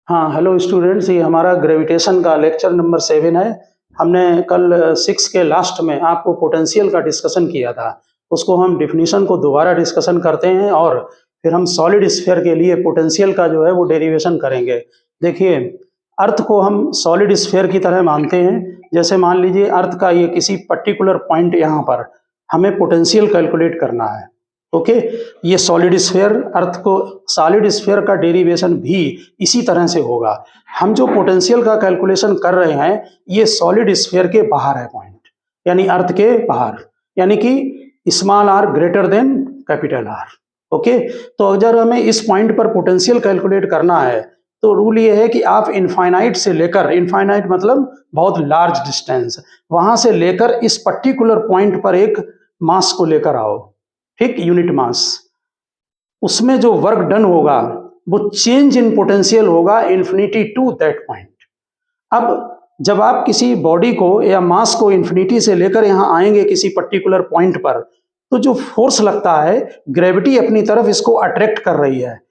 हाँ, hello students, ये हमारा ग्रेविटेशन का लेक्चर नंबर 7 है। हमने कल 6 के लास्ट में आपको पोटेंशियल का डिस्कशन किया था। उसको हम डिफिनीशन को दोबारा डिस्कशन करते हैं और फिर हम सॉलिड स्फीयर के लिए पोटेंशियल का जो है वो डेरिवेशन करेंगे। देखिए, अर्थ को हम सॉलिड स्फीयर की तरह मानते हैं। जैसे मान लीजिए अर्थ का ये किसी पर्टिकुलर पॉइंट यहाँ पर हमें पोटेंशियल कैलकुलेट करना है। ओके, ये सॉलिड स्फीयर, अर्थ को सॉलिड स्फीयर का डेरिवेशन भी इसी तरह से होगा। हम जो पोटेंशियल का कैलकुलेशन कर रहे हैं ये सॉलिड स्फीयर के बाहर है पॉइंट, यानी अर्थ के बाहर, यानी कि small r greater than capital R. Okay, तो अगर हमें इस पॉइंट पर पोटेंशियल कैलकुलेट करना है तो रूल ये है कि आप इनफाइनाइट से लेकर, इनफाइनाइट मतलब बहुत लार्ज डिस्टेंस, वहां से लेकर इस पर्टिकुलर पॉइंट पर एक मास को लेकर आओ, ठीक, यूनिट मास। उसमें जो वर्क डन होगा वो चेंज इन पोटेंशियल होगा इन्फिनिटी टू दैट पॉइंट। अब जब आप किसी बॉडी को या मास को इन्फिनिटी से लेकर यहां आएंगे किसी पर्टिकुलर पॉइंट पर, तो जो फोर्स लगता है, ग्रेविटी अपनी तरफ इसको अट्रैक्ट कर रही है।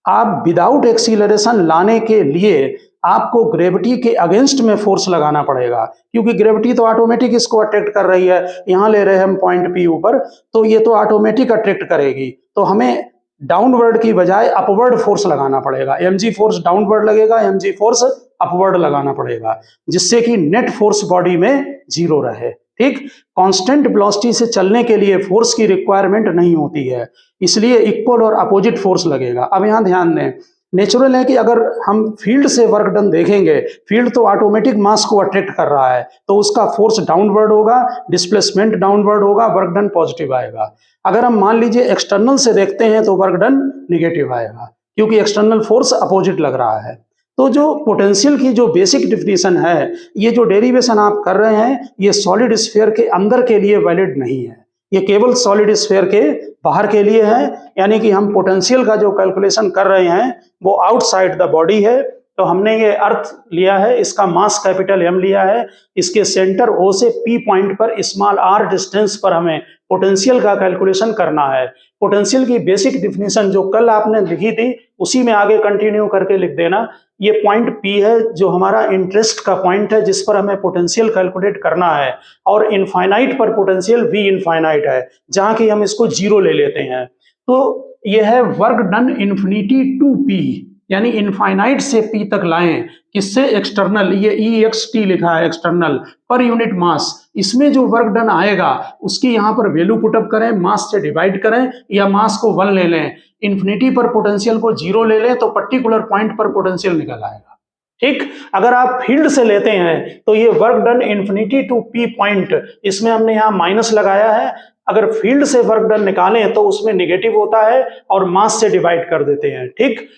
आप विदाउट एक्सीलरेशन लाने के लिए आपको ग्रेविटी के अगेंस्ट में फोर्स लगाना पड़ेगा, क्योंकि ग्रेविटी तो ऑटोमेटिक इसको अट्रैक्ट कर रही है। यहां ले रहे हैं हम पॉइंट पी ऊपर, तो ये तो ऑटोमेटिक अट्रैक्ट करेगी। तो हमें डाउनवर्ड की बजाय अपवर्ड फोर्स लगाना पड़ेगा। mg फोर्स डाउनवर्ड लगेगा, mg फोर्स अपवर्ड लगाना पड़ेगा, जिससे कि नेट फोर्स बॉडी में जीरो रहे। ठीक, कांस्टेंट वेलोसिटी से चलने के लिए फोर्स की रिक्वायरमेंट नहीं होती है, इसलिए इक्वल और अपोजिट फोर्स लगेगा। अब यहां ध्यान दें, नेचुरल है कि अगर हम फील्ड से वर्क डन देखेंगे, फील्ड तो ऑटोमेटिक मास को अट्रैक्ट कर रहा है, तो उसका फोर्स डाउनवर्ड होगा, डिस्प्लेसमेंट डाउनवर्ड होगा, वर्क डन पॉजिटिव आएगा। अगर हम मान लीजिए एक्सटर्नल से देखते हैं तो वर्क डन निगेटिव आएगा, क्योंकि एक्सटर्नल फोर्स अपोजिट लग रहा है। तो जो पोटेंशियल की जो बेसिक डिफिनीशन है, ये जो डेरिवेशन आप कर रहे हैं, ये सॉलिड स्फीयर के अंदर के लिए वैलिड नहीं है, ये केवल सॉलिड स्फीयर के बाहर के लिए है। यानी कि हम पोटेंशियल का जो कैलकुलेशन कर रहे हैं वो आउटसाइड द बॉडी है। तो हमने ये अर्थ लिया है, इसका मास कैपिटल M लिया है, इसके सेंटर O से P पॉइंट पर स्मॉल r डिस्टेंस पर हमें पोटेंशियल का कैलकुलेशन करना है। पोटेंशियल की बेसिक डिफिनीशन जो कल आपने लिखी थी उसी में आगे कंटिन्यू करके लिख देना। ये पॉइंट P है जो हमारा इंटरेस्ट का पॉइंट है, जिस पर हमें पोटेंशियल कैलकुलेट करना है, और इनफाइनाइट पर पोटेंशियल V इनफाइनाइट है, जहां की हम इसको जीरो ले लेते हैं। तो यह है work done infinity to P, यानी इनफाइनाइट से P तक लाएं, किससे? एक्सटर्नल, ये EXT लिखा है, एक्सटर्नल पर यूनिट मास। इसमें जो वर्क डन आएगा उसकी यहां पर वैल्यू पुटअप करें, मास से डिवाइड करें, या मास को 1 ले लें, इन्फिनिटी पर पोटेंशियल को 0 ले लें, तो पर्टिकुलर पॉइंट पर पोटेंशियल निकल आएगा। ठीक, अगर आप फील्ड से लेते हैं तो ये work done infinity to P point, इसमें हमने यहाँ माइनस लगाया है। अगर फील्ड से वर्क डन निकालें तो उसमें निगेटिव होता है और मास से डिवाइड कर देते हैं। ठीक,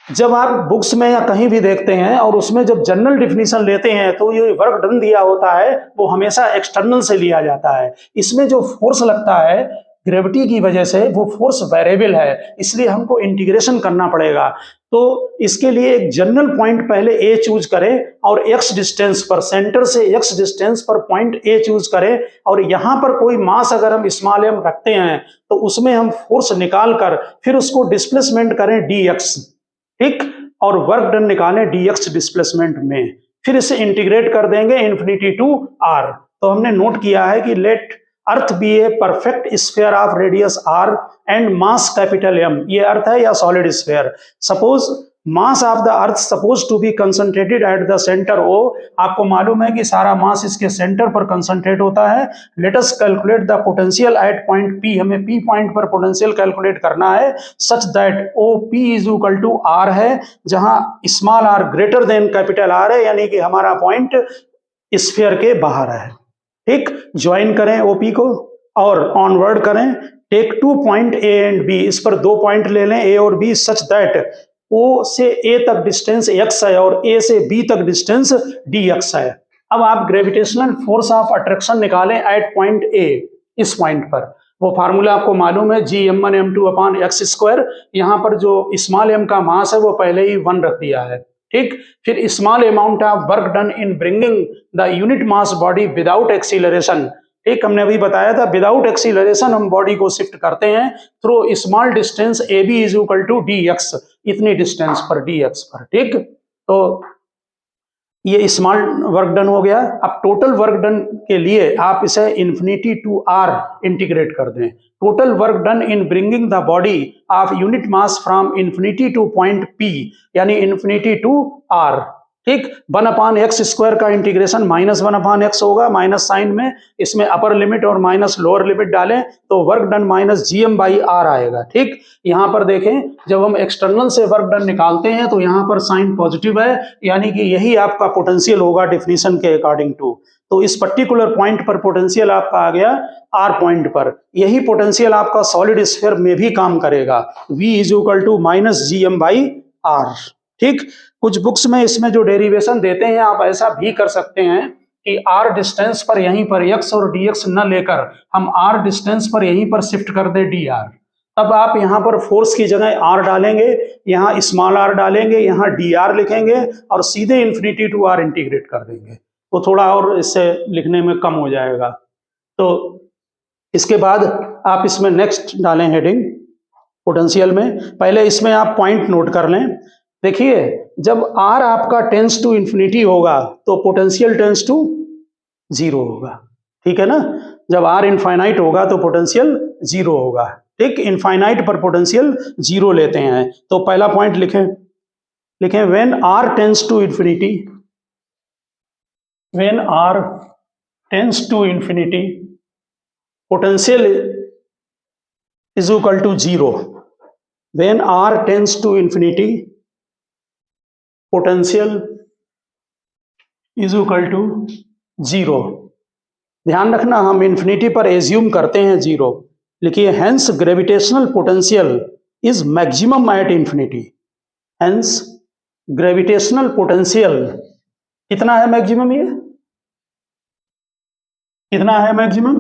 जब आप बुक्स में या कहीं भी देखते हैं और उसमें जब जनरल डिफिनीशन लेते हैं तो ये वर्क डन दिया होता है वो हमेशा एक्सटर्नल से लिया जाता है। इसमें जो फोर्स लगता है ग्रेविटी की वजह से, वो फोर्स वेरिएबल है, इसलिए हमको इंटीग्रेशन करना पड़ेगा। तो इसके लिए एक जनरल पॉइंट पहले A चूज करें और x डिस्टेंस पर, सेंटर से x डिस्टेंस पर पॉइंट A चूज करें, और यहां पर कोई मास अगर हम स्मॉल m रखते हैं तो उसमें हम फोर्स निकाल कर फिर उसको डिस्प्लेसमेंट करें dx, ठीक, और वर्क डन निकालें dx डिस्प्लेसमेंट में, फिर इसे इंटीग्रेट कर देंगे इन्फिनिटी टू r। तो हमने नोट किया है कि let earth be a perfect sphere of radius r and mass capital M। ये अर्थ है या solid sphere. Suppose mass of the earth suppose to be concentrated at the centre O। आपको मालूम है कि सारा मास इसके सेंटर पर कंसंट्रेट होता है। Let us calculate the potential at point P। हमें P पॉइंट पर पोटेंशियल कैलकुलेट करना है such that OP is equal to R है, जहां small r greater than capital R है, यानी कि हमारा पॉइंट स्फीयर के बाहर है। ठीक, ज्वाइन करें OP को और ऑनवर्ड करें। Take 2 point A and B, इस पर 2 पॉइंट ले लें A और B, सच दैट O से A तक डिस्टेंस x है और A से B तक डिस्टेंस dx है। अब आप ग्रेविटेशनल फोर्स ऑफ अट्रैक्शन निकालें एट पॉइंट A, इस पॉइंट पर। वो फार्मूला आपको मालूम है, Gm1m2/x²। यहाँ पर जो स्मॉल m का मास है वो पहले ही 1 रख दिया है। ठीक, फिर small amount of work done in bringing the unit mass body without acceleration. एक हमने अभी बताया था, विदाउट एक्सीलरेशन हम बॉडी को शिफ्ट करते हैं through small distance AB is equal to dx। इतनी डिस्टेंस पर dx पर, ठीक। तो ये स्मॉल वर्क डन हो गया। अब टोटल वर्क डन के लिए आप इसे इन्फिनिटी टू r इंटीग्रेट कर दें। Total work done in bringing the body of unit mass from infinity two point p, यानी इन्फिनिटी टू r, ठीक। 1/x² का इंटीग्रेशन -1/x होगा, माइनस साइन में, इसमें अपर लिमिट और माइनस लोअर लिमिट डालें तो वर्क डन -gm/r आएगा, ठीक। यहां पर देखें, जब हम एक्सटर्नल से वर्क डन निकालते हैं तो यहां पर साइन पॉजिटिव है, यानी कि यही आपका पोटेंशियल होगा डेफिनेशन के अकॉर्डिंग टू। तो इस पर्टिकुलर पॉइंट पर पोटेंशियल आपका आ गया r पॉइंट पर। यही पोटेंशियल आपका सॉलिड स्फीयर में भी काम करेगा, v = -gm/r, ठीक। कुछ बुक्स में इसमें जो डेरिवेशन देते हैं आप ऐसा भी कर सकते हैं कि r डिस्टेंस पर यहीं पर x और dx न लेकर हम r डिस्टेंस पर यहीं पर शिफ्ट कर दें dr। तब आप यहाँ पर फोर्स की जगह r डालेंगे, यहाँ स्मॉल r डालेंगे, यहाँ dr लिखेंगे और सीधे इन्फिनिटी टू r इंटीग्रेट कर देंगे, तो थोड़ा और इससे लिखने में कम हो जाएगा। तो इसके बाद आप इसमें नेक्स्ट डालें हेडिंग पोटेंशियल में। पहले इसमें आप पॉइंट नोट कर लें। देखिए, जब r आपका टेंस टू इन्फिनिटी होगा तो पोटेंशियल टेंस टू 0 होगा, ठीक है ना। जब r इनफाइनाइट होगा तो पोटेंशियल 0 होगा, ठीक। इनफाइनाइट पर पोटेंशियल 0 लेते हैं। तो पहला पॉइंट लिखें when r tends to infinity, when r tends to infinity potential is equal to 0। When r tends to infinity potential is equal to 0। ध्यान रखना, हम इन्फिनिटी पर एज्यूम करते हैं 0। लिखिए, hence gravitational potential is maximum at infinity. Hence gravitational potential कितना है maximum, ये कितना है मैक्सिमम?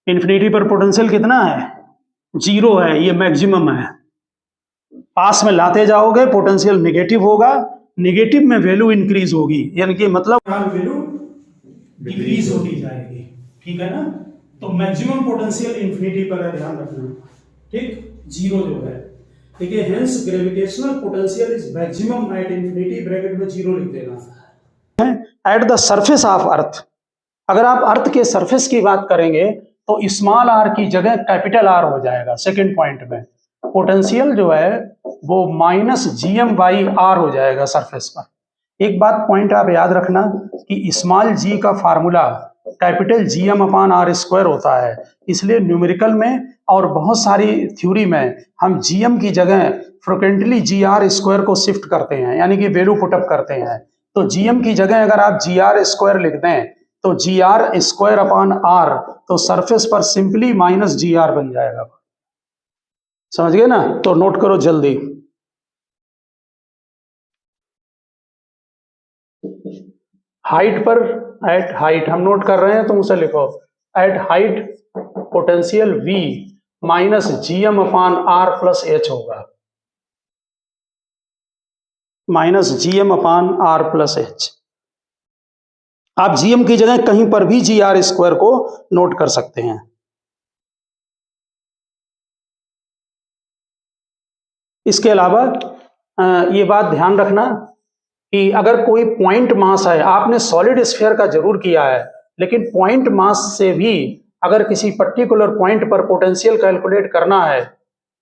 इन्फिनिटी पर पोटेंशियल कितना है? 0 है, ये मैक्सिमम है। पास में लाते जाओगे पोटेंशियल नेगेटिव होगा, नेगेटिव में वैल्यू इंक्रीज होगी, यानी कि मतलब वैल्यू डिक्रीज होती जाएगी, ठीक है ना। तो मैक्सिमम पोटेंशियल इन्फिनिटी पर है, ध्यान रखना, ठीक। 0 जो है, देखिए, hence gravitational potential is maximum at infinity, bracket में 0 लिख देना। At the surface of earth, अगर आप अर्थ के सरफेस की बात करेंगे तो स्मॉल r की जगह कैपिटल R हो जाएगा। सेकंड पॉइंट में पोटेंशियल जो है वो -gm/r हो जाएगा सरफेस पर। एक बात पॉइंट आप याद रखना कि स्मॉल g का फार्मूला कैपिटल Gm/r² होता है, इसलिए न्यूमेरिकल में और बहुत सारी थ्योरी में हम gm की जगह फ्रिक्वेंटली gr² को शिफ्ट करते हैं, यानी कि वैल्यू पुटअप करते हैं। तो gm की जगह अगर आप gr² लिख दें तो gr²/r, तो सरफेस पर सिंपली -gr बन जाएगा। समझ गए ना? तो नोट करो जल्दी। हाइट पर, एट हाइट हम नोट कर रहे हैं, तुम उसे लिखो। Eight height potential V -gm/r+h होगा, -gm/r+h। आप gm की जगह कहीं पर भी gr² को नोट कर सकते हैं। इसके अलावा ये बात ध्यान रखना कि अगर कोई पॉइंट मास है, आपने सॉलिड स्फीयर का जरूर किया है, लेकिन पॉइंट मास से भी अगर किसी पर्टिकुलर पॉइंट पर पोटेंशियल कैलकुलेट करना है,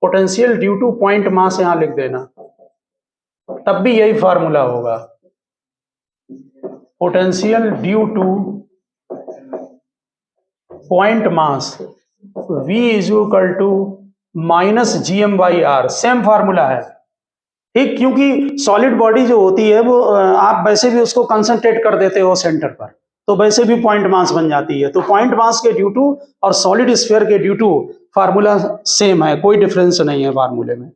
potential due two point mass यहां लिख देना, तब भी यही फार्मूला होगा। Potential due two point mass V = -gm/r, same formula है, ठीक। क्योंकि सॉलिड बॉडी जो होती है वो आप वैसे भी उसको कंसंट्रेट कर देते हो सेंटर पर, तो वैसे भी पॉइंट मास बन जाती है। तो पॉइंट मास के ड्यू टू और सॉलिड स्फीयर के ड्यू टू फार्मूला सेम है, कोई डिफरेंस नहीं है फार्मूले में।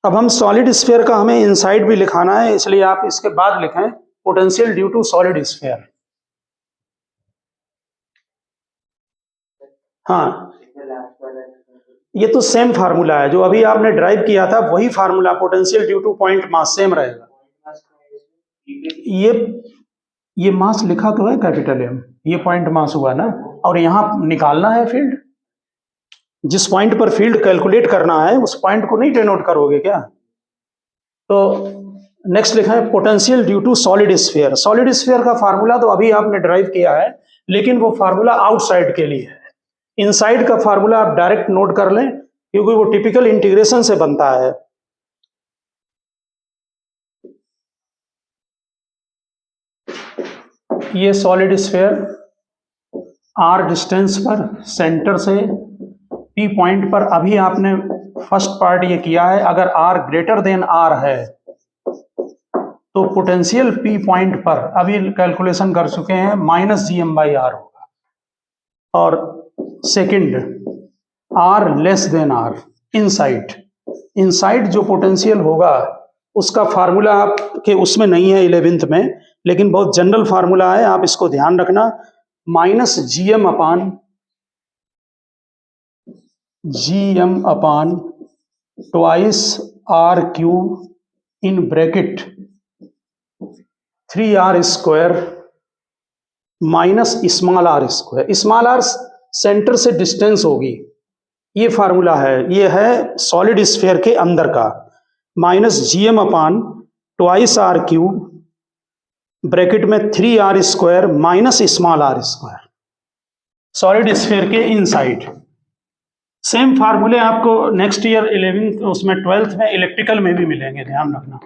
अब हम सॉलिड स्फीयर का हमें इनसाइड भी लिखाना है, इसलिए आप इसके बाद लिखें potential due to solid sphere. हाँ, ये तो सेम फार्मूला है, जो अभी आपने ड्राइव किया था वही formula, potential due two point mass same रहेगा। ये मास लिखा तो है कैपिटल M, ये पॉइंट मास हुआ ना, और यहां निकालना है फील्ड। जिस पॉइंट पर फील्ड कैलकुलेट करना है उस पॉइंट को नहीं डिनोट करोगे क्या? तो नेक्स्ट लिखा है potential due to solid sphere. Solid sphere का फार्मूला तो अभी आपने ड्राइव किया है, लेकिन वो फार्मूला आउटसाइड के लिए है। इनसाइड का फार्मूला आप डायरेक्ट नोट कर लें, क्योंकि वो टिपिकल इंटीग्रेशन से बनता है। ये सॉलिड स्फीयर आर डिस्टेंस पर सेंटर से पी पॉइंट पर, अभी आपने फर्स्ट पार्ट ये किया है, अगर आर ग्रेटर देन आर है तो पोटेंशियल पी पॉइंट पर अभी कैलकुलेशन कर चुके हैं -gm/r होगा। और second r less than r inside जो पोटेंशियल होगा उसका फार्मूला आपके उसमें नहीं है 11th में, लेकिन बहुत जनरल फार्मूला है, आप इसको ध्यान रखना। -gm/gm twice r cube in bracket 3r² minus small r²। Small r centre से डिस्टेंस होगी, ये फार्मूला है, ये है सॉलिड स्फीयर के अंदर का। -gm/ट्वाइस आर क्यूब ब्रैकेट में 3r² minus small r², solid sphere के इनसाइड। सेम फार्मूले आपको नेक्स्ट ईयर 11th उसमें 12th में इलेक्ट्रिकल में भी मिलेंगे, ध्यान रखना।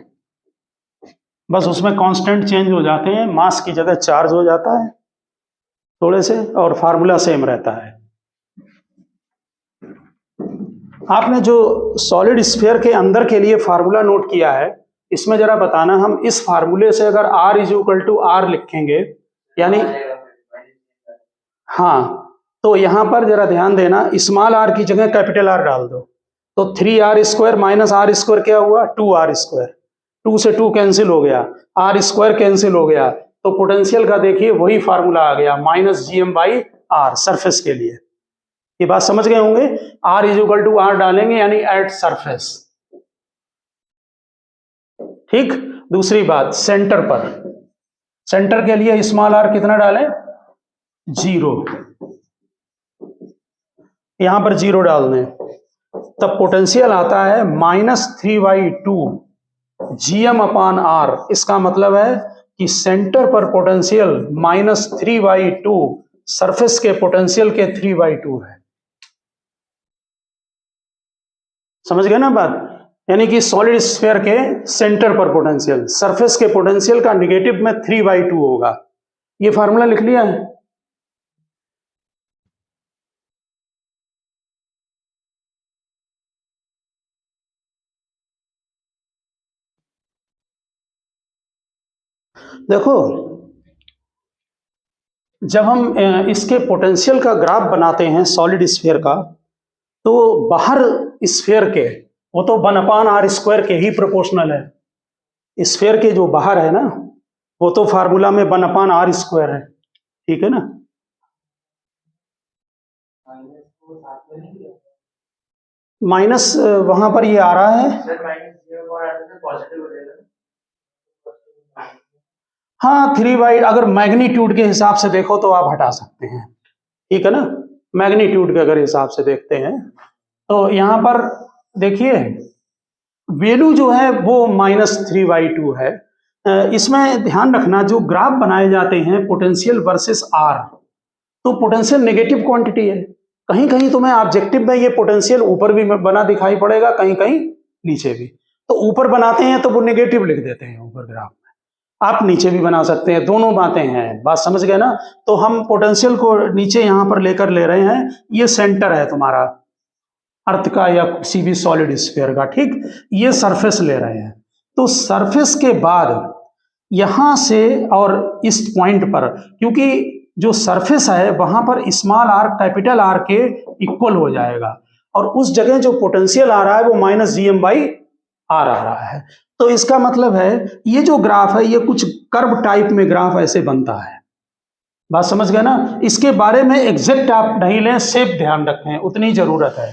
बस उसमें कांस्टेंट चेंज हो जाते हैं, मास की जगह चार्ज हो जाता है थोड़े से, और फार्मूला सेम रहता है। आपने जो सॉलिड स्फीयर के अंदर के लिए फार्मूला नोट किया है, इसमें जरा बताना, हम इस फार्मूले से अगर R = R लिखेंगे, यानी हाँ, तो यहां पर जरा ध्यान देना, स्मॉल r की जगह कैपिटल R डाल दो, तो 3r² माइनस r² क्या हुआ? 2r²। 2 से 2 कैंसिल हो गया, r² कैंसिल हो गया, तो पोटेंशियल का देखिए वही फार्मूला आ गया -gm/r सरफेस के लिए। ये बात समझ गए होंगे। R = R डालेंगे यानी एट सरफेस, ठीक। दूसरी बात, सेंटर पर, सेंटर के लिए स्मॉल r कितना डालें? 0। यहां पर 0 डाल दें, तब पोटेंशियल आता है -3/2 gm/r। इसका मतलब है कि सेंटर पर पोटेंशियल -3/2 सरफेस के पोटेंशियल के 3/2 है। समझ गए ना बात? यानी कि सॉलिड स्फीयर के सेंटर पर पोटेंशियल सरफेस के पोटेंशियल का निगेटिव में 3/2 होगा। ये फार्मूला लिख लिया है। देखो, जब हम इसके पोटेंशियल का ग्राफ बनाते हैं सॉलिड स्फीयर का, तो बाहर स्फीयर के वो तो 1/r² के ही प्रोपोर्शनल है। स्फीयर के जो बाहर है ना, वो तो फार्मूला में 1/r² है, ठीक है ना। माइनस वहां पर ये आ रहा है, हाँ 3/, अगर मैग्नीट्यूड के हिसाब से देखो तो आप हटा सकते हैं, ठीक है ना। मैग्नीट्यूड के अगर हिसाब से देखते हैं तो यहां पर देखिए वैल्यू जो है वो -3/2 है। इसमें ध्यान रखना, जो ग्राफ बनाए जाते हैं पोटेंशियल वर्सेस आर, तो पोटेंशियल नेगेटिव क्वांटिटी है। कहीं कहीं तुम्हें ऑब्जेक्टिव में ये पोटेंशियल ऊपर भी बना दिखाई पड़ेगा, कहीं कहीं नीचे भी। तो ऊपर बनाते हैं तो वो नेगेटिव लिख देते हैं ऊपर ग्राफ में, आप नीचे भी बना सकते हैं, दोनों बातें हैं। बात समझ गए ना। तो हम पोटेंशियल को नीचे यहां पर लेकर ले रहे हैं, ये सेंटर है तुम्हारा अर्थ का या किसी भी सॉलिड स्फीयर का, ठीक। ये सरफेस ले रहे हैं, तो सरफेस के बाद यहां से और इस पॉइंट पर, क्योंकि जो सरफेस है वहां पर स्मॉल r कैपिटल R के इक्वल हो जाएगा, और उस जगह जो पोटेंशियल आ रहा है वो -gm/r आ रहा है। तो इसका मतलब है ये जो ग्राफ है ये कुछ कर्व टाइप में ग्राफ ऐसे बनता है। बात समझ गए ना। इसके बारे में एग्जैक्ट आप नहीं लें, सिर्फ ध्यान रखें, उतनी जरूरत है।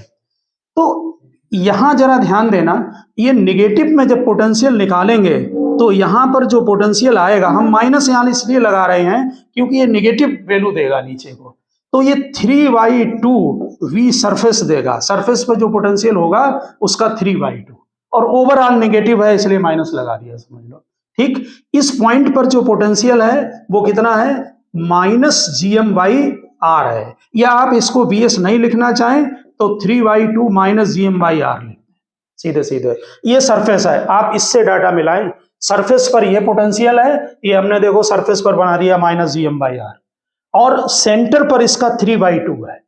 तो यहां जरा ध्यान देना, ये निगेटिव में जब पोटेंशियल निकालेंगे तो यहां पर जो पोटेंशियल आएगा, हम माइनस यहां इसलिए लगा रहे हैं क्योंकि ये निगेटिव वैल्यू देगा नीचे को, तो ये 3/2 V सरफेस देगा, सरफेस पर जो पोटेंशियल होगा उसका 3/2, और ओवरऑल नेगेटिव है इसलिए माइनस लगा दिया, समझ लो। ठीक, इस पॉइंट पर जो पोटेंशियल है वो कितना है, -GM/R है, या आप इसको VS नहीं लिखना चाहें तो 3/2 -GM/R लिख, सीधे सीधे। ये सरफेस है, आप इससे डाटा मिलाएं, सरफेस पर ये पोटेंशियल है, ये हमने देखो सरफेस पर बना दिया -GM/R, और सेंटर पर इसका 3/2 है।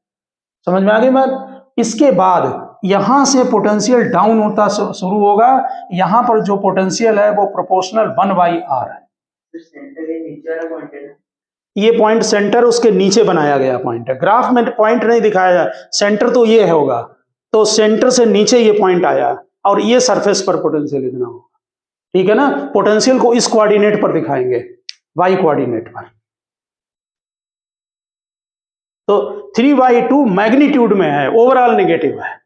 समझ में आ गई बात? इसके बाद यहां से पोटेंशियल डाउन होता शुरू होगा, यहां पर जो पोटेंशियल है वो प्रोपोर्शनल 1/R है। ये पॉइंट सेंटर उसके नीचे बनाया गया पॉइंट है, ग्राफ में पॉइंट नहीं दिखाया जाए, सेंटर तो ये होगा, तो सेंटर से नीचे ये पॉइंट आया, और ये सरफेस पर पोटेंशियल इतना होगा। ठीक है ना, पोटेंशियल को इस कोऑर्डिनेट पर दिखाएंगे, y कोऑर्डिनेट पर। तो 3/2 मैग्नीट्यूड में है, ओवरऑल नेगेटिव है।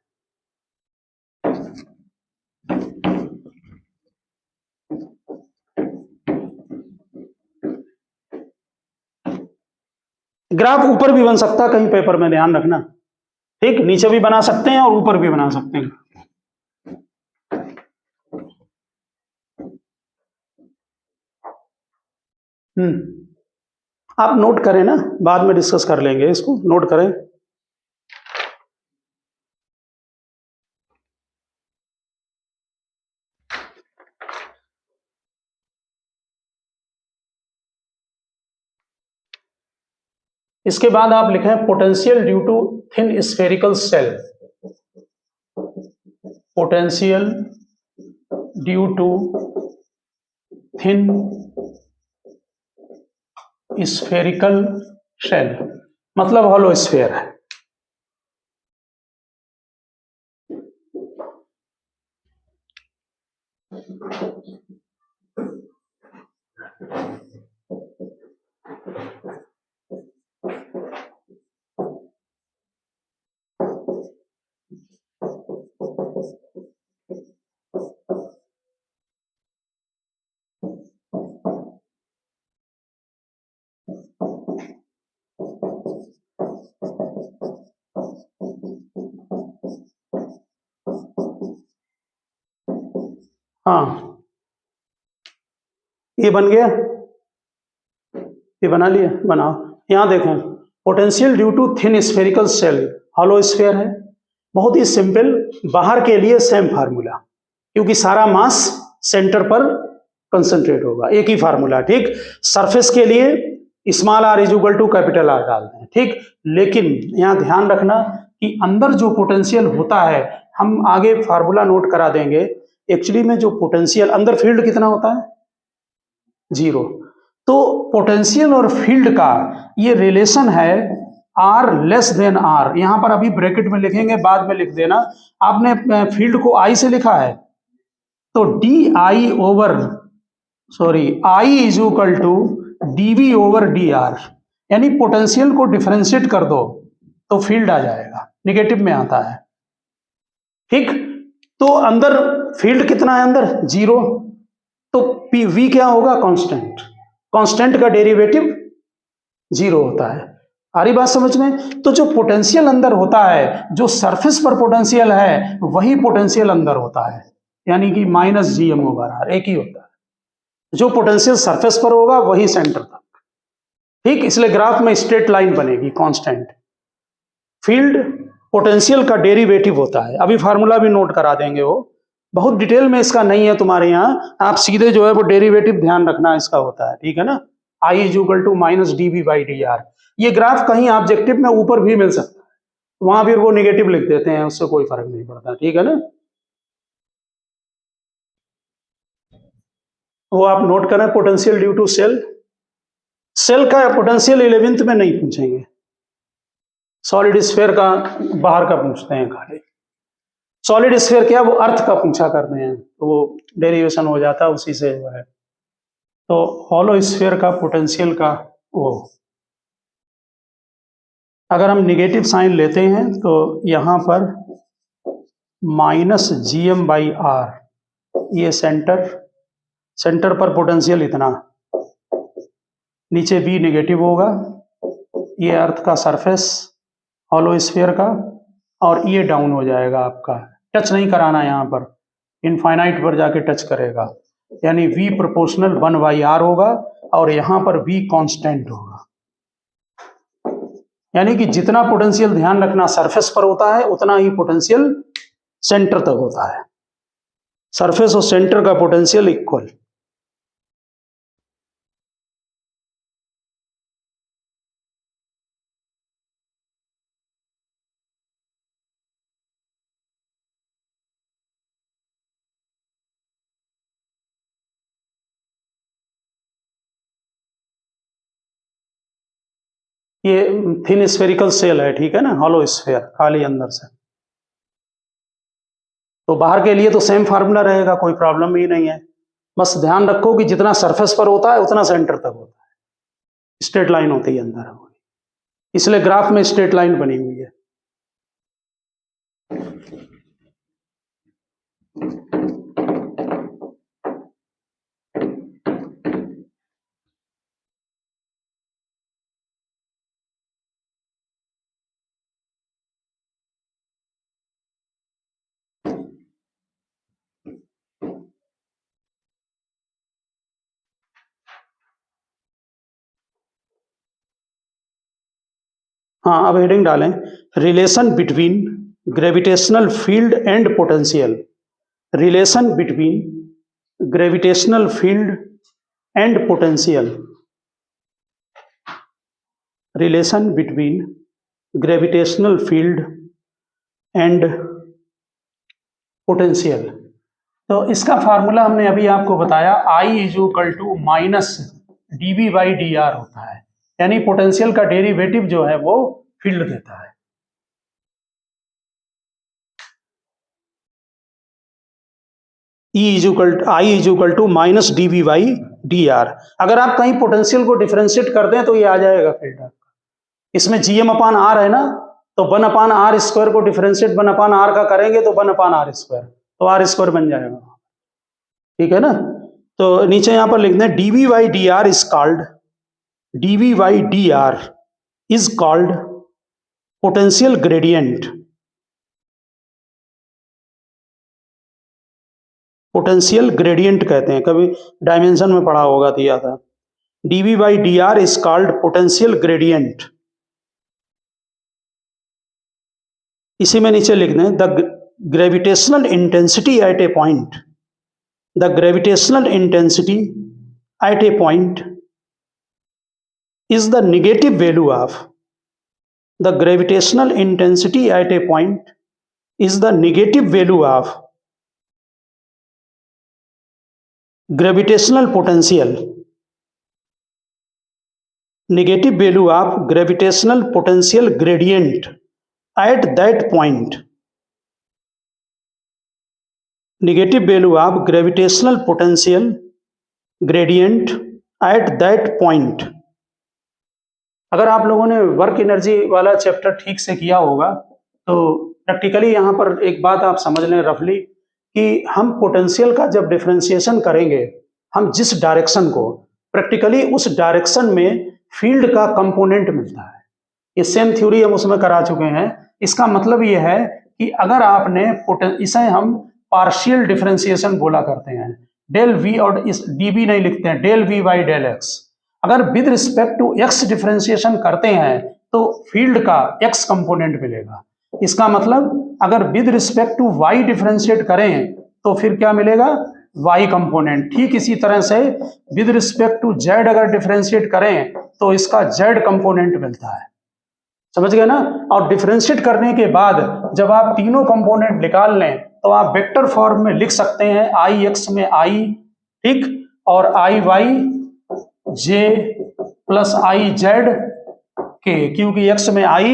ग्राफ ऊपर भी बन सकता है कहीं पेपर में, ध्यान रखना। ठीक, नीचे भी बना सकते हैं और ऊपर भी बना सकते हैं। आप नोट करें ना, बाद में डिस्कस कर लेंगे, इसको नोट करें। इसके बाद आप लिखें potential due to thin spherical shell, potential due to thin spherical shell, मतलब हॉलो स्फेयर है। हाँ, ये बन गया, ये बना लिया, बनाओ। यहां देखो, potential due to thin spherical shell, hollow sphere है, बहुत ही सिंपल, बाहर के लिए सेम फार्मूला, क्योंकि सारा मास सेंटर पर कंसंट्रेट होगा, एक ही फार्मूला। ठीक, सरफेस के लिए स्मॉल r = कैपिटल R डालते हैं। ठीक, लेकिन यहां ध्यान रखना कि अंदर जो पोटेंशियल होता है, हम आगे फार्मूला नोट करा देंगे, एक्चुअली में जो पोटेंशियल अंदर, फील्ड कितना होता है, 0। तो पोटेंशियल और फील्ड का ये रिलेशन है R R। यहां पर अभी ब्रैकेट में लिखेंगे, बाद में लिख देना। आपने फील्ड को I से लिखा है, तो I = dV/dr, यानी पोटेंशियल को डिफरेंशिएट कर दो तो फील्ड आ जाएगा, नेगेटिव में आता है। ठीक, तो अंदर फील्ड कितना है, अंदर 0, तो V क्या होगा, कांस्टेंट, कांस्टेंट का डेरिवेटिव 0 होता है। आ रही बात समझ में? तो जो पोटेंशियल अंदर होता है, जो सरफेस पर पोटेंशियल है, वही पोटेंशियल अंदर होता है, यानी कि -GM/R एक ही होता है। जो पोटेंशियल सरफेस पर होगा वही सेंटर तक। ठीक, इसलिए ग्राफ में स्ट्रेट लाइन बनेगी, कांस्टेंट। फील्ड पोटेंशियल का डेरिवेटिव होता है, अभी फार्मूला भी नोट करा देंगे, वो बहुत डिटेल में इसका नहीं है तुम्हारे यहाँ, आप सीधे जो है वो डेरिवेटिव ध्यान रखना इसका होता है। ठीक है ना, I = -dV/dr। ये ग्राफ कहीं ऑब्जेक्टिव में ऊपर भी मिल सकता है, वहां भी वो नेगेटिव लिख देते हैं, उससे कोई फर्क नहीं पड़ता। ठीक है ना, वो आप नोट करें, potential due to shell. Shell का पोटेंशियल 11th में नहीं पूछेंगे, सॉलिड स्फीयर का बाहर का पूछते हैं खाली। सॉलिड स्फीयर क्या, वो अर्थ का पूछा करते हैं, तो वो डेरिवेशन हो जाता है उसी से वो है। तो हॉलो स्फीयर का पोटेंशियल का वो, अगर हम निगेटिव साइन लेते हैं तो यहां पर -GM/R, ये सेंटर पर पोटेंशियल इतना, नीचे V नेगेटिव होगा, ये अर्थ का सरफेस हॉलो स्फीयर का, और ये डाउन हो जाएगा आपका, टच नहीं कराना यहाँ पर, इनफाइनाइट पर जाके टच करेगा, यानी V प्रोपोर्शनल 1/r होगा और यहाँ पर V कांस्टेंट होगा। यानी कि जितना पोटेंशियल, ध्यान रखना, सरफेस पर होता है उतना ही पोटेंशियल सेंटर तक होता है। सरफेस और सेंटर का पोटेंशियल इक्वल। ये थिन स्फेरिकल सेल है, ठीक है ना, हॉलो स्फीयर, खाली अंदर से। तो बाहर के लिए तो सेम फार्मूला रहेगा, कोई प्रॉब्लम ही नहीं है। बस ध्यान रखो कि जितना सरफेस पर होता है उतना सेंटर तक होता है, स्ट्रेट लाइन होती है अंदर, इसलिए ग्राफ में स्ट्रेट लाइन बनी हुई है। हाँ, अब हेडिंग डालें, relation between gravitational field and potential. Relation between gravitational field and potential. Relation between gravitational field and potential. तो इसका फार्मूला हमने अभी आपको बताया, I - dV/dr होता है, यानी पोटेंशियल का डेरिवेटिव जो है वो फील्ड देता है। I - dV/dr। अगर आप कहीं पोटेंशियल को डिफरेंशिएट कर दें तो ये आ जाएगा फील्ड आपका। इसमें Gm/r है ना, तो 1/r² को डिफरेंशिएट 1/r का करेंगे तो 1/r², तो r² बन जाएगा, ठीक है ना। तो नीचे यहां पर लिख दें, dV/dr is called potential gradient. Potential gradient कहते हैं, कभी डायमेंशन में पढ़ा होगा, दिया था। dV/dr is called potential gradient. इसी में नीचे लिख दें, the gravitational intensity at A point, the gravitational intensity at a point is the negative value of, the gravitational intensity at a point is the negative value of gravitational potential, negative value of gravitational potential gradient at that point, negative value of gravitational potential gradient at that point। अगर आप लोगों ने work energy वाला chapter ठीक से किया होगा तो प्रैक्टिकली यहाँ पर एक बात आप समझ लें रफली, कि हम पोटेंशियल का जब डिफरेंशिएशन करेंगे, हम जिस डायरेक्शन को, प्रैक्टिकली उस डायरेक्शन में फील्ड का कंपोनेंट मिलता है। ये सेम थ्योरी हम उसमें करा चुके हैं। इसका मतलब ये है कि अगर आपने इसे हम पार्शियल डिफरेंशिएशन बोला करते हैं, डेल वी, और इस dv नहीं लिखते हैं, डेल v/del x। अगर with respect to x differentiation करते हैं तो फील्ड का x कंपोनेंट मिलेगा। इसका मतलब अगर with respect to y differentiate करें तो फिर क्या मिलेगा, y कंपोनेंट। ठीक इसी तरह से विद रिस्पेक्ट टू z अगर डिफरेंशिएट करें तो इसका z कंपोनेंट मिलता है, समझ गए ना। और डिफरेंशिएट करने के बाद जब आप तीनों कंपोनेंट निकाल लें तो आप वेक्टर फॉर्म में लिख सकते हैं, Ix में I, ठीक, और Iy j plus Iz k, क्योंकि x में I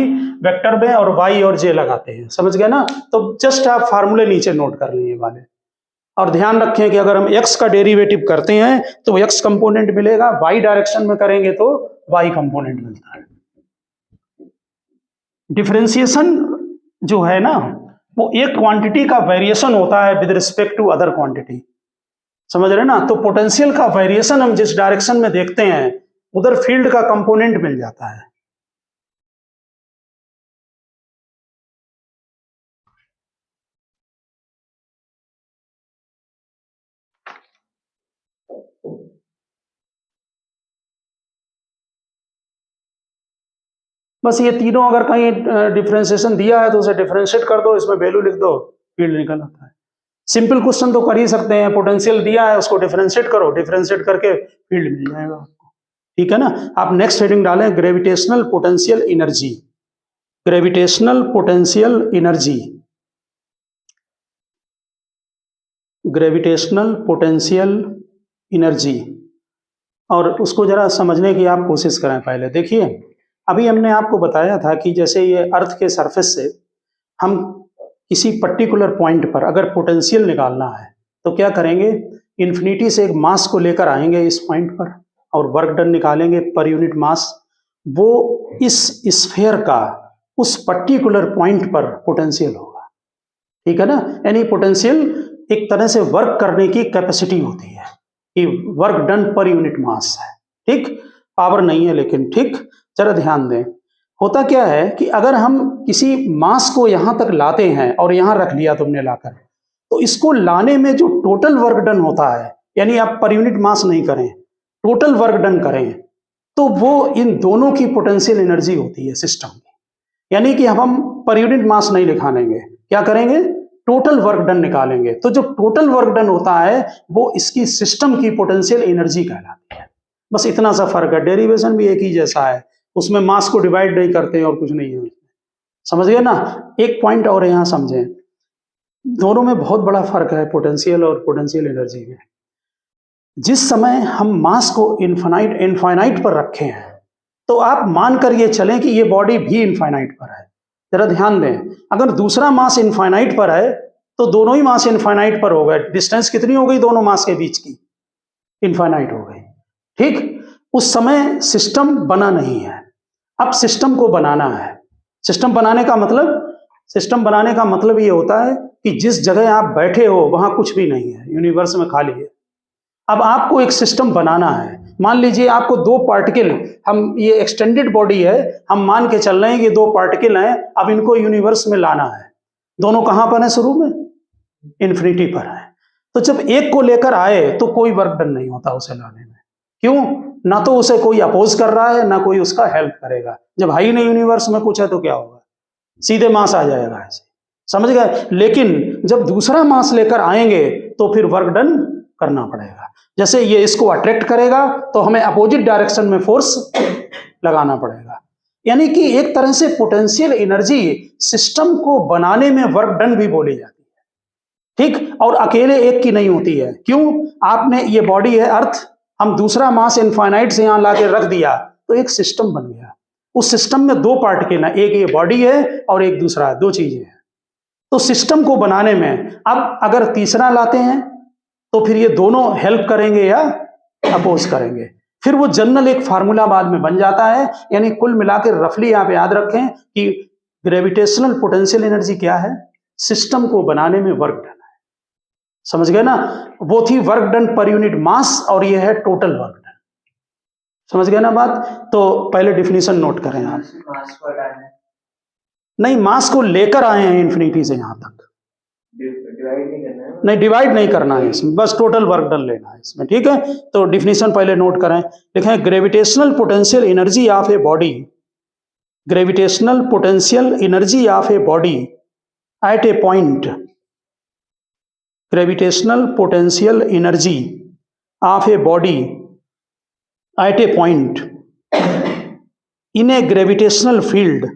वेक्टर में और y और j लगाते हैं, समझ गए ना। तो जस्ट आप फार्मूले नीचे नोट कर लिए वाले, और ध्यान रखें कि अगर हम x का डेरिवेटिव करते हैं तो x कंपोनेंट मिलेगा, y डायरेक्शन में करेंगे तो y कंपोनेंट मिलता है। डिफरेंशिएशन जो है ना, वो एक क्वांटिटी का वेरिएशन होता है with respect to other quantity, समझ रहे ना। तो पोटेंशियल का वेरिएशन हम जिस डायरेक्शन में देखते हैं उधर फील्ड का कंपोनेंट मिल जाता है। बस ये तीनों अगर कहीं डिफरेंशिएशन दिया है तो उसे डिफरेंशिएट कर दो, इसमें वैल्यू लिख दो, फील्ड निकल आता है। सिंपल क्वेश्चन तो कर ही सकते हैं, पोटेंशियल दिया है उसको डिफरेंशिएट करो, डिफरेंशिएट करके फील्ड मिल जाएगा आपको, ठीक है ना। आप नेक्स्ट हेडिंग डालें gravitational potential energy, gravitational potential energy, gravitational potential energy. और उसको जरा समझने की आप कोशिश करें। पहले देखिए, अभी हमने आपको बताया था कि जैसे ये अर्थ के सरफेस से हम किसी पर्टिकुलर पॉइंट पर अगर पोटेंशियल निकालना है तो क्या करेंगे, इन्फिनिटी से एक मास को लेकर आएंगे इस पॉइंट पर और वर्क डन निकालेंगे पर यूनिट मास। वो इस स्फीयर का उस पर्टिकुलर पॉइंट पर पोटेंशियल होगा, ठीक है ना। यानी पोटेंशियल एक तरह से वर्क करने की कैपेसिटी होती है कि work done per unit mass है, ठीक, पावर नहीं है लेकिन, ठीक। जरा ध्यान दें, होता क्या है कि अगर हम किसी मास को यहां तक लाते हैं और यहां रख लिया तुमने लाकर, तो इसको लाने में जो टोटल वर्क डन होता है, यानी आप पर यूनिट मास नहीं करें, टोटल वर्क डन करें, तो वो इन दोनों की पोटेंशियल एनर्जी होती है सिस्टम की। यानी कि हम पर यूनिट मास नहीं निकालेंगे, क्या करेंगे, टोटल वर्क डन निकालेंगे। तो जो टोटल वर्क डन होता है वो इसकी सिस्टम की पोटेंशियल एनर्जी कहलाती है। बस इतना सा फर्क है, डेरिवेशन भी एक ही जैसा है, उसमें मास को डिवाइड नहीं करते और कुछ नहीं है, समझ गए ना। एक पॉइंट और यहां समझें, दोनों में बहुत बड़ा फर्क है पोटेंशियल और पोटेंशियल एनर्जी में। जिस समय हम मास को इनफाइनाइट पर रखे हैं, तो आप मानकर ये चलें कि ये बॉडी भी इनफाइनाइट पर है। जरा ध्यान दें, अगर दूसरा मास इनफाइनाइट पर है तो दोनों ही मास इनफाइनाइट पर हो गए। डिस्टेंस कितनी हो गई दोनों मास के बीच की, इनफाइनाइट हो गई, ठीक। उस समय सिस्टम बना नहीं है, अब सिस्टम को बनाना है। सिस्टम बनाने का मतलब, सिस्टम बनाने का मतलब ये होता है कि जिस जगह आप बैठे हो वहां कुछ भी नहीं है, यूनिवर्स में खाली है। अब आपको एक सिस्टम बनाना है। मान लीजिए आपको दो पार्टिकल, हम ये एक्सटेंडेड बॉडी है, हम मान के चल रहे हैं कि दो पार्टिकल हैं, अब इनको यूनिवर्स में लाना है। दोनों कहां पर है, शुरू में इन्फिनिटी पर है। तो जब एक को लेकर आए तो कोई वर्क डन नहीं होता उसे लाने में, क्यों, ना तो उसे कोई अपोज कर रहा है ना कोई उसका हेल्प करेगा। जब है ही नहीं यूनिवर्स में कुछ है तो क्या होगा, सीधे मास आ जाएगा ऐसे, समझ गए। लेकिन जब दूसरा मास लेकर आएंगे तो फिर वर्क डन करना पड़ेगा। जैसे ये इसको अट्रैक्ट करेगा तो हमें अपोजिट डायरेक्शन में फोर्स लगाना पड़ेगा। यानी कि एक तरह से पोटेंशियल एनर्जी सिस्टम को बनाने में वर्क डन भी बोली जाती है, ठीक। और अकेले एक की नहीं होती है, क्यों, आपने ये बॉडी है अर्थ, हम दूसरा मास इनफाइनाइट से यहां लाके रख दिया तो एक सिस्टम बन गया। उस सिस्टम में दो पार्टिकल हैं, एक ये बॉडी है और एक दूसरा है, दो चीजें हैं। तो सिस्टम को बनाने में अब अगर तीसरा लाते हैं तो फिर ये दोनों हेल्प करेंगे या अपोज करेंगे। फिर वो जनरल एक फार्मूला बाद में बन जाता है। यानी कुल मिलाकर रफली यहां पे याद रखें कि ग्रेविटेशनल पोटेंशियल एनर्जी क्या है, सिस्टम को बनाने में वर्क डन है, समझ गए ना। वो थी work done per unit mass और ये है टोटल वर्क डन, समझ गए ना बात। तो पहले डिफिनीशन नोट करें आप। नहीं, मास को लेकर आए हैं इन्फिनिटी से यहां तक, नहीं डिवाइड नहीं करना है इसमें, बस टोटल वर्क डन लेना है इसमें, ठीक है। तो डिफिनीशन पहले नोट करें, लिखें gravitational potential energy of a body, gravitational potential energy of a body at A point, gravitational potential energy of a body at A point in A gravitational field,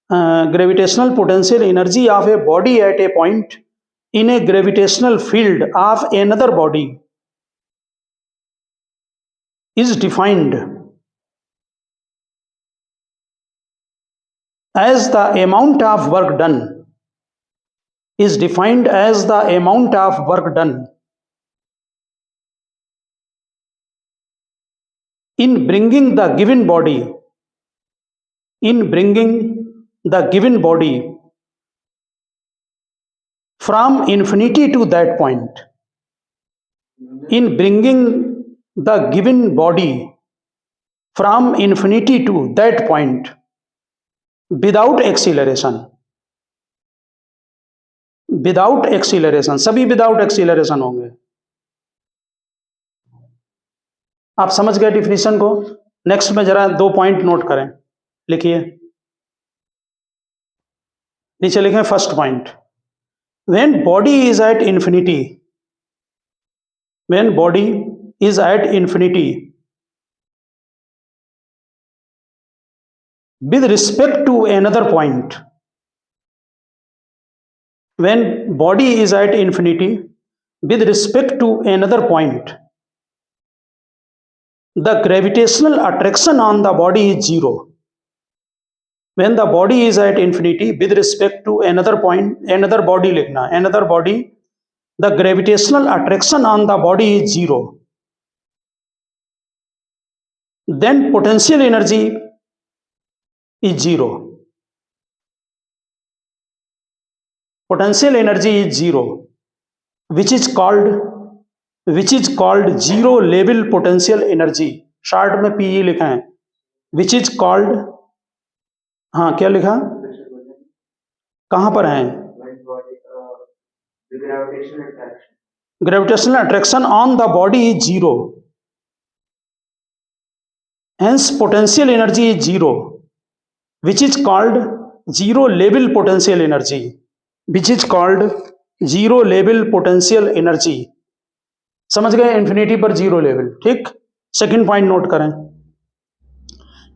gravitational potential energy of a body at a point in a gravitational field of another body is defined as the amount of work done, is defined as the amount of work done in bringing the given body, in bringing the given body from infinity to that point, in bringing the given body from infinity to that point without acceleration, without acceleration, सभी without acceleration होंगे। आप समझ गए definition को। Next में जरा 2 point note करें, लिखिए, नीचे लिखें first point, when body is at infinity, when body is at infinity with respect to another point, when body is at infinity with respect to another point, the gravitational attraction on the body is zero. When the body is at infinity with respect to another point, another body लिखना, another body, the gravitational attraction on the body is zero. Then potential energy is zero. Potential energy is zero, which is called zero level potential energy. Short में PE लिखा है, which is called, हाँ क्या लिखा, कहाँ पर है, gravitational attraction on the body is zero. Hence potential energy is zero, which is called zero level potential energy, which is called zero level potential energy. समझ गए, इंफिनिटी पर जीरो लेवल, ठीक। सेकंड पॉइंट नोट करें,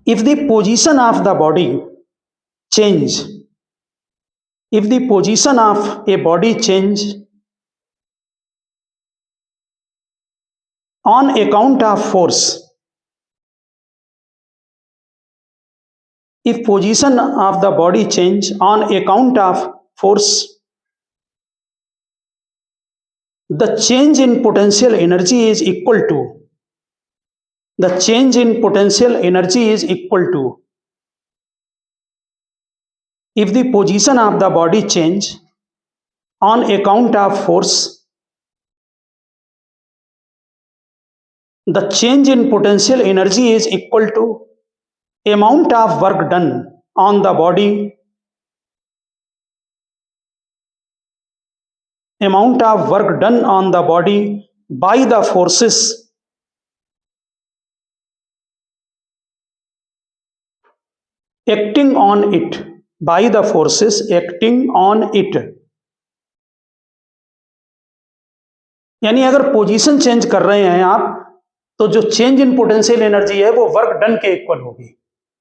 if the position of the body change, if the position of a body change on account of force, if position of the body change on account of force, the change in potential energy is equal to, the change in potential energy is equal to, if the position of the body change on account of force, the change in potential energy is equal to amount of work done on the body, amount of work done on the body by the forces acting on it, by the forces acting on it. यानी अगर position change कर रहे हैं आप, तो जो change in potential energy है वो वर्क डन के इक्वल होगी,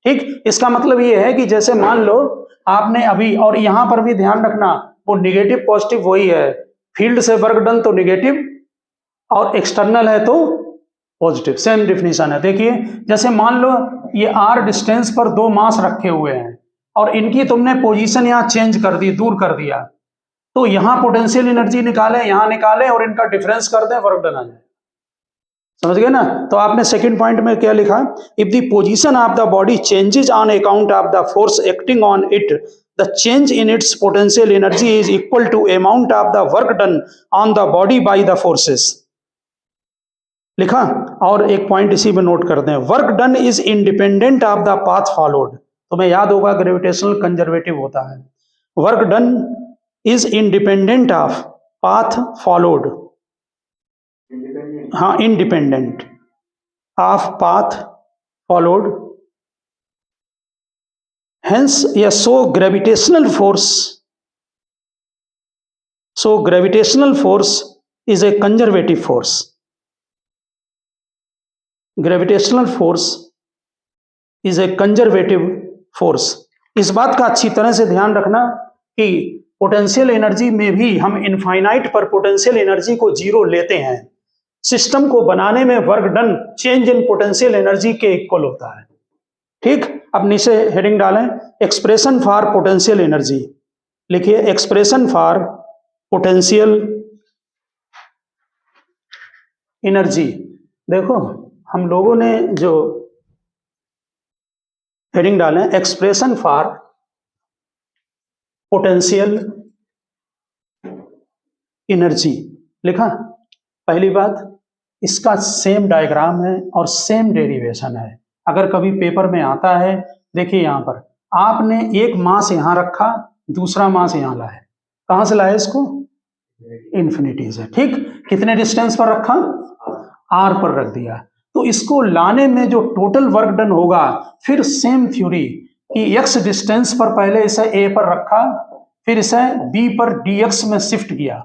ठीक। इसका मतलब ये है कि जैसे मान लो आपने अभी, और यहां पर भी ध्यान रखना, वो निगेटिव पॉजिटिव वही है, फील्ड से वर्क डन तो निगेटिव और एक्सटर्नल है तो पॉजिटिव, सेम डिफिनीशन है। देखिए जैसे मान लो ये r डिस्टेंस पर 2 मास रखे हुए हैं और इनकी तुमने पोजीशन यहां चेंज कर दी, दूर कर दिया, तो यहां पोटेंशियल एनर्जी निकालें, यहां निकालें और इनका डिफरेंस कर दें, वर्क डन आ जाए। समझ गए ना। तो आपने सेकंड पॉइंट में क्या लिखा, if the position of the body changes on account of the force acting on it, the change in its potential energy is equal to amount of the work done on the body by the forces, लिखा। और एक point इसी में note कर दें, work done is independent of the path followed. तुम्हें याद होगा ग्रेविटेशनल कंजर्वेटिव होता है, work done is independent of path followed, हाँ independent of path followed, hence या so gravitational force is a conservative force, gravitational force is a conservative force. इस बात का अच्छी तरह से ध्यान रखना कि पोटेंशियल एनर्जी में भी हम इनफाइनाइट पर पोटेंशियल एनर्जी को जीरो लेते हैं, सिस्टम को बनाने में work done change in potential energy के इक्वल होता है, ठीक। अब नीचे हेडिंग डालें, एक्सप्रेशन फॉर पोटेंशियल एनर्जी, लिखिए एक्सप्रेशन फॉर पोटेंशियल एनर्जी। देखो हम लोगों ने जो हेडिंग डालें, एक्सप्रेशन फॉर पोटेंशियल एनर्जी, लिखा। पहली बात, इसका सेम डायग्राम है और सेम डेरिवेशन है। अगर कभी पेपर में आता है, देखिए यहां पर आपने एक मास यहां रखा, दूसरा मास यहां लाया, कहां से लाया इसको, इन्फिनिटी से, ठीक। कितने डिस्टेंस पर रखा, r पर रख दिया। तो इसको लाने में जो टोटल वर्क डन होगा, फिर सेम थ्योरी कि x डिस्टेंस पर पहले इसे a पर रखा, फिर इसे b पर dx में शिफ्ट किया,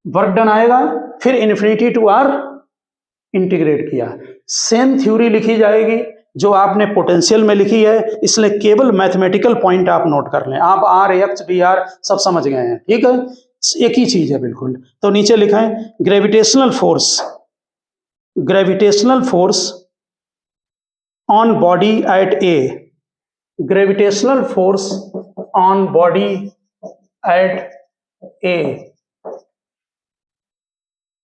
वर्क डन आएगा, फिर इन्फिनिटी टू r इंटीग्रेट किया। सेम थ्योरी लिखी जाएगी जो आपने पोटेंशियल में लिखी है, इसलिए केवल मैथमेटिकल पॉइंट आप नोट कर लें। आप r x dr सब समझ गए हैं, ठीक है, एक ही चीज है बिल्कुल। तो नीचे लिखा है gravitational force on body at a, gravitational force on body at a,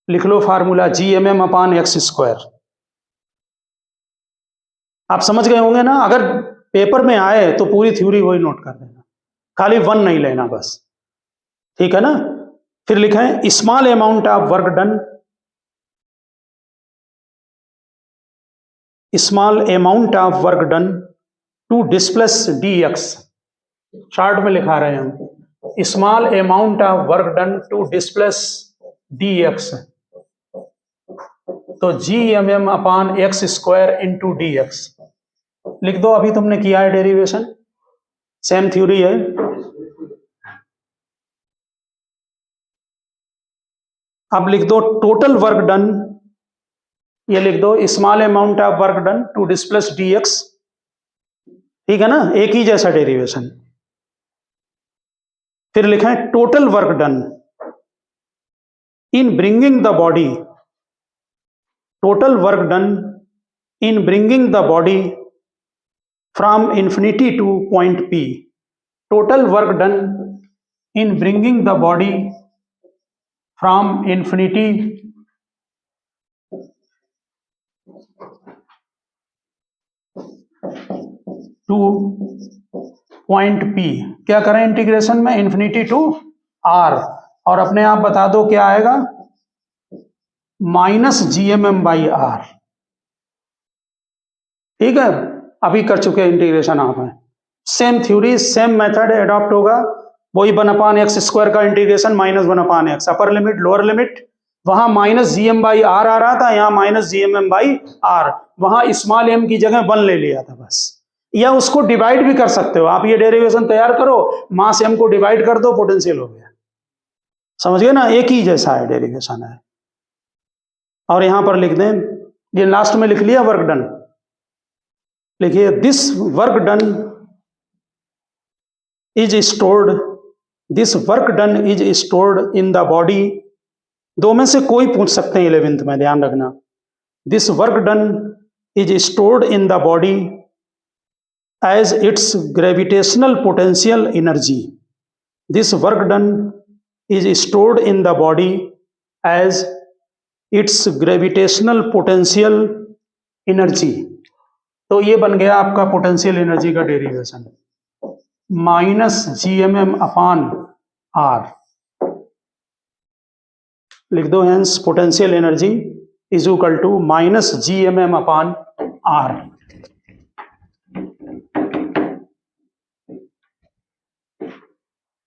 लिख लो फार्मूला Gmm/x²। आप समझ गए होंगे ना, अगर पेपर में आए तो पूरी थ्योरी वही नोट कर लेना, खाली वन नहीं लेना बस, ठीक है ना। फिर लिखा है small amount of work done, small amount of work done to displace dx, chart में लिखा रहे हैं हम, small amount of work done to displace dx, तो Gmm/x² इंटू dx लिख दो। अभी तुमने किया है डेरिवेशन, सेम थ्योरी है। अब लिख दो टोटल वर्क डन, ये लिख दो small amount of work done to displace dx, ठीक है ना, एक ही जैसा डेरिवेशन। फिर लिखा है total work done in bringing the body, total work done in bringing the body from infinity two point P, total work done in bringing the body from infinity two point P। क्या करें integration में, infinity to r, और अपने आप बता दो क्या आएगा, -Gmm/r, ठीक है। अभी कर चुके हैं इंटीग्रेशन आप हैं, same theory same method adopt होगा, वही 1/x² का integration -1/x, upper limit lower limit, वहां -Gm/r आ रहा था, यहाँ -Gmm/r, वहां स्मॉल m की जगह 1 ले लिया था बस। या उसको डिवाइड भी कर सकते हो आप, ये डेरिवेशन तैयार करो, मास m को डिवाइड कर दो, पोटेंशियल हो गया, समझ गए ना, एक ही जैसा है डेरिवेशन है। और यहां पर लिख दें, ये लास्ट में लिख लिया वर्क डन, लिखिए this work done is stored, this work done is stored in the body, दो में से कोई पूछ सकते हैं 11th में, ध्यान रखना। This work done is stored in the body as its gravitational potential energy, this work done is stored in the body as its gravitational potential energy. तो ये बन गया आपका पोटेंशियल एनर्जी का डेरिवेशन, -Gmm/r, लिख दो hence potential energy is equal to -Gmm/r।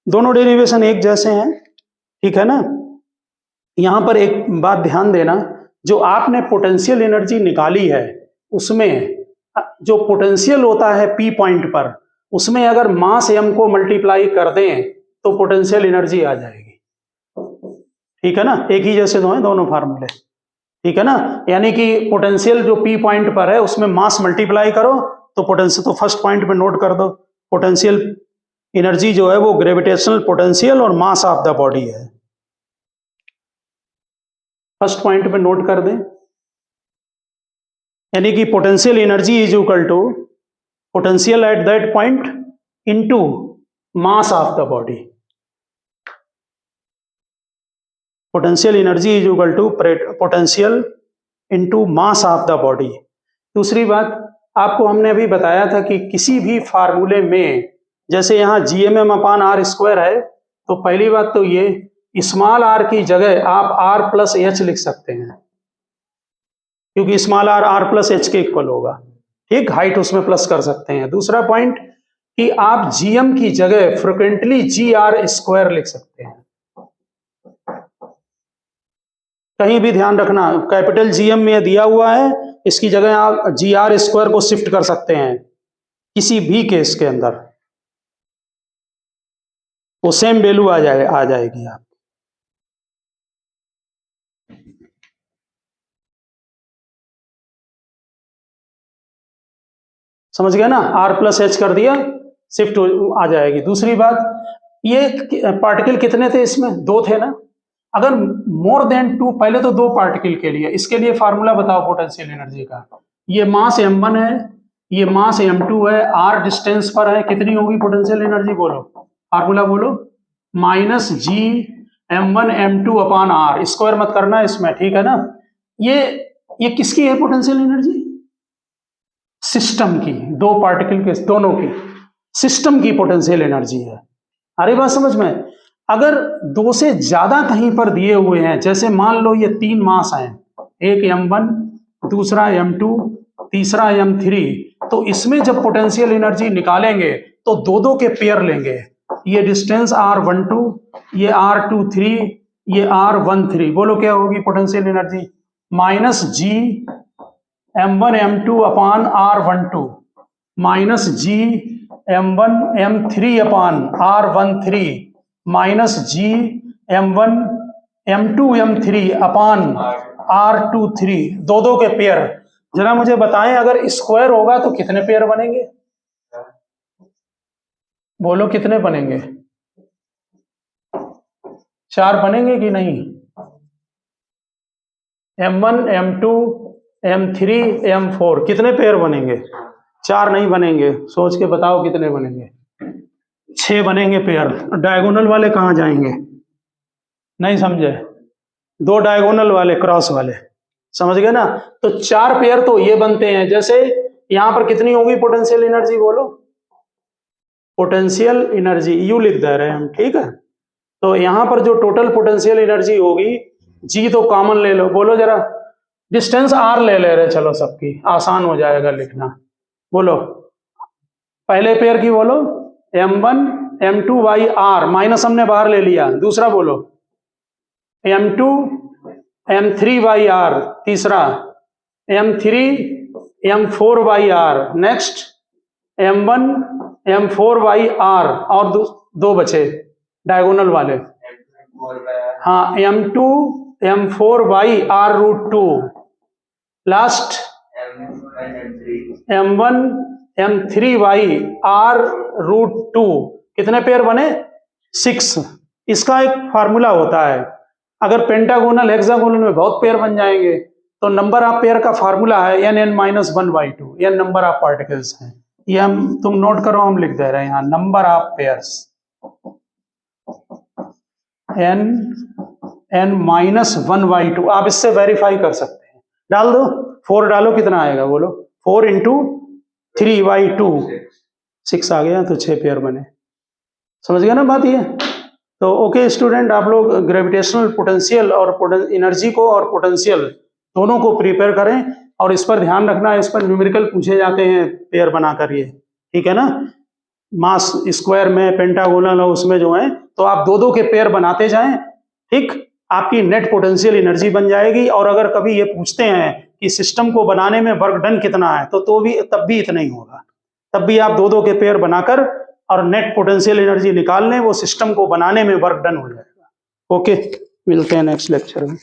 दोनों derivation एक जैसे हैं, ठीक है ना। यहां पर एक बात ध्यान देना, जो आपने पोटेंशियल एनर्जी निकाली है उसमें जो पोटेंशियल होता है P पॉइंट पर, उसमें अगर मास m को मल्टीप्लाई कर दें तो पोटेंशियल एनर्जी आ जाएगी, ठीक है ना, एक ही जैसे दो हैं दोनों फार्मूले, ठीक है ना। यानी कि पोटेंशियल जो P पॉइंट पर है उसमें मास मल्टीप्लाई करो तो पोटेंशियल, तो फर्स्ट पॉइंट पे नोट कर दो, पोटेंशियल एनर्जी जो है वो ग्रेविटेशनल पोटेंशियल और मास ऑफ द बॉडी है, फर्स्ट पॉइंट पे नोट कर दें। यानी कि potential energy is equal to potential at that point into mass of the body, potential energy is equal to potential into mass of the body. दूसरी बात आपको हमने अभी बताया था कि किसी भी फार्मूले में, जैसे यहाँ Gmm/r² है, तो पहली बात तो ये स्मॉल r की जगह आप r+h लिख सकते हैं, क्योंकि स्मॉल r r+h के इक्वल होगा, ठीक, हाइट उसमें प्लस कर सकते हैं। दूसरा पॉइंट कि आप gm की जगह फ्रिक्वेंटली gr² लिख सकते हैं, कहीं भी ध्यान रखना, कैपिटल Gm में दिया हुआ है इसकी जगह आप GR² को शिफ्ट कर सकते हैं किसी भी केस के अंदर, वो सेम वैल्यू आ जाएगी आप। समझ गया ना, R+H कर दिया, शिफ्ट आ जाएगी। दूसरी बात, ये पार्टिकल कितने थे इसमें? 2 थे ना। अगर मोर देन 2, पहले तो 2 पार्टिकल के लिए, इसके लिए फार्मूला बताओ पोटेंशियल एनर्जी का। ये मास m1 है, ये मास m2 है, r डिस्टेंस पर है, कितनी होगी पोटेंशियल एनर्जी? बोलो, फार्मूला बोलो। -G m1 m2 upon r, square मत करना इसमें, ठीक है ना। ये किसकी है पोटेंशियल एनर्जी? सिस्टम की, 2 पार्टिकल के, दोनों की, सिस्टम की पोटेंशियल एनर्जी है। अरे बात समझ में? अगर 2 से ज्यादा कहीं पर दिए हुए हैं, जैसे मान लो ये 3 मास हैं, एक m1, दूसरा m2, तीसरा m3, तो इसमें जब पोटेंशियल एनर्जी निकालेंगे तो 2-2 के पेयर लेंगे। ये डिस्टेंस r12, ये r23, ये r13, बोलो क्या होगी potential energy? -G m1 m2 upon r12 -G m1 m3 upon r13 -G m1 m2 m3 upon r23, 2-2 के पेयर। जरा मुझे बताएं, अगर स्क्वायर होगा तो कितने पेयर बनेंगे? बोलो कितने बनेंगे? 4 बनेंगे कि नहीं? m1 m2 m3 m4 कितने पेयर बनेंगे? 4 नहीं बनेंगे, सोच के बताओ कितने बनेंगे? 6 बनेंगे पेयर। डायगोनल वाले कहाँ जाएंगे? नहीं समझे? 2 डायगोनल वाले, क्रॉस वाले, समझ गए ना। तो 4 पेयर तो ये बनते हैं। जैसे यहां पर कितनी होगी पोटेंशियल एनर्जी? बोलो, पोटेंशियल एनर्जी यू लिख दे रहे हैं हम, ठीक है। तो यहां पर जो टोटल पोटेंशियल एनर्जी होगी, जी तो कॉमन ले लो, बोलो जरा, डिस्टेंस r ले रहे, चलो सबकी, आसान हो जाएगा लिखना। बोलो पहले पेयर की, बोलो m1 m2 by r, minus हमने बाहर ले लिया। दूसरा बोलो m2 m3 बाई r, तीसरा m3 m4 by r, next m1 m4 by r, और 2 बचे डायगोनल वाले। हाँ, m2 m4 by r√2, last m1 m3 by r√2, कितने पेयर बने? 6। इसका एक फार्मूला होता है, अगर पेंटागोनल हेक्सागोनल में बहुत पेयर बन जाएंगे तो नंबर ऑफ पेयर का फार्मूला है n(n-1/2), यह नंबर ऑफ पार्टिकल्स हैं। ये हम, तुम नोट करो, हम लिख दे रहे हैं यहाँ, नंबर ऑफ पेयर्स n(n-1/2), आप इससे वेरीफाई कर सकते हैं। डाल दो, 4 डालो, कितना आएगा? बोलो, 4 × 3/2, 6 आ गया, तो 6 पेयर बने। समझ गया ना बात ये? तो ओके स्टूडेंट, आप लोग ग्रेविटेशनल पोटेंशियल और एनर्जी को और पोटेंशियल दोनों को प्रिपेयर करें, और इस पर ध्यान रखना, इस पर न्यूमेरिकल पूछे जाते हैं पेयर बनाकर, ये ठीक है ना। मास स्क्वायर में, पेंटागोनल और उसमें जो है, तो आप 2-2 के पेयर बनाते जाएं, ठीक, आपकी नेट पोटेंशियल एनर्जी बन जाएगी। और अगर कभी ये पूछते हैं कि सिस्टम को बनाने में वर्क डन कितना है, तो भी तब भी इतना ही होगा। तब भी आप 2-2 के पेयर बनाकर और नेट पोटेंशियल एनर्जी निकाल लें, वो सिस्टम को बनाने में वर्क डन हो जाएगा। ओके, मिलते हैं नेक्स्ट लेक्चर में।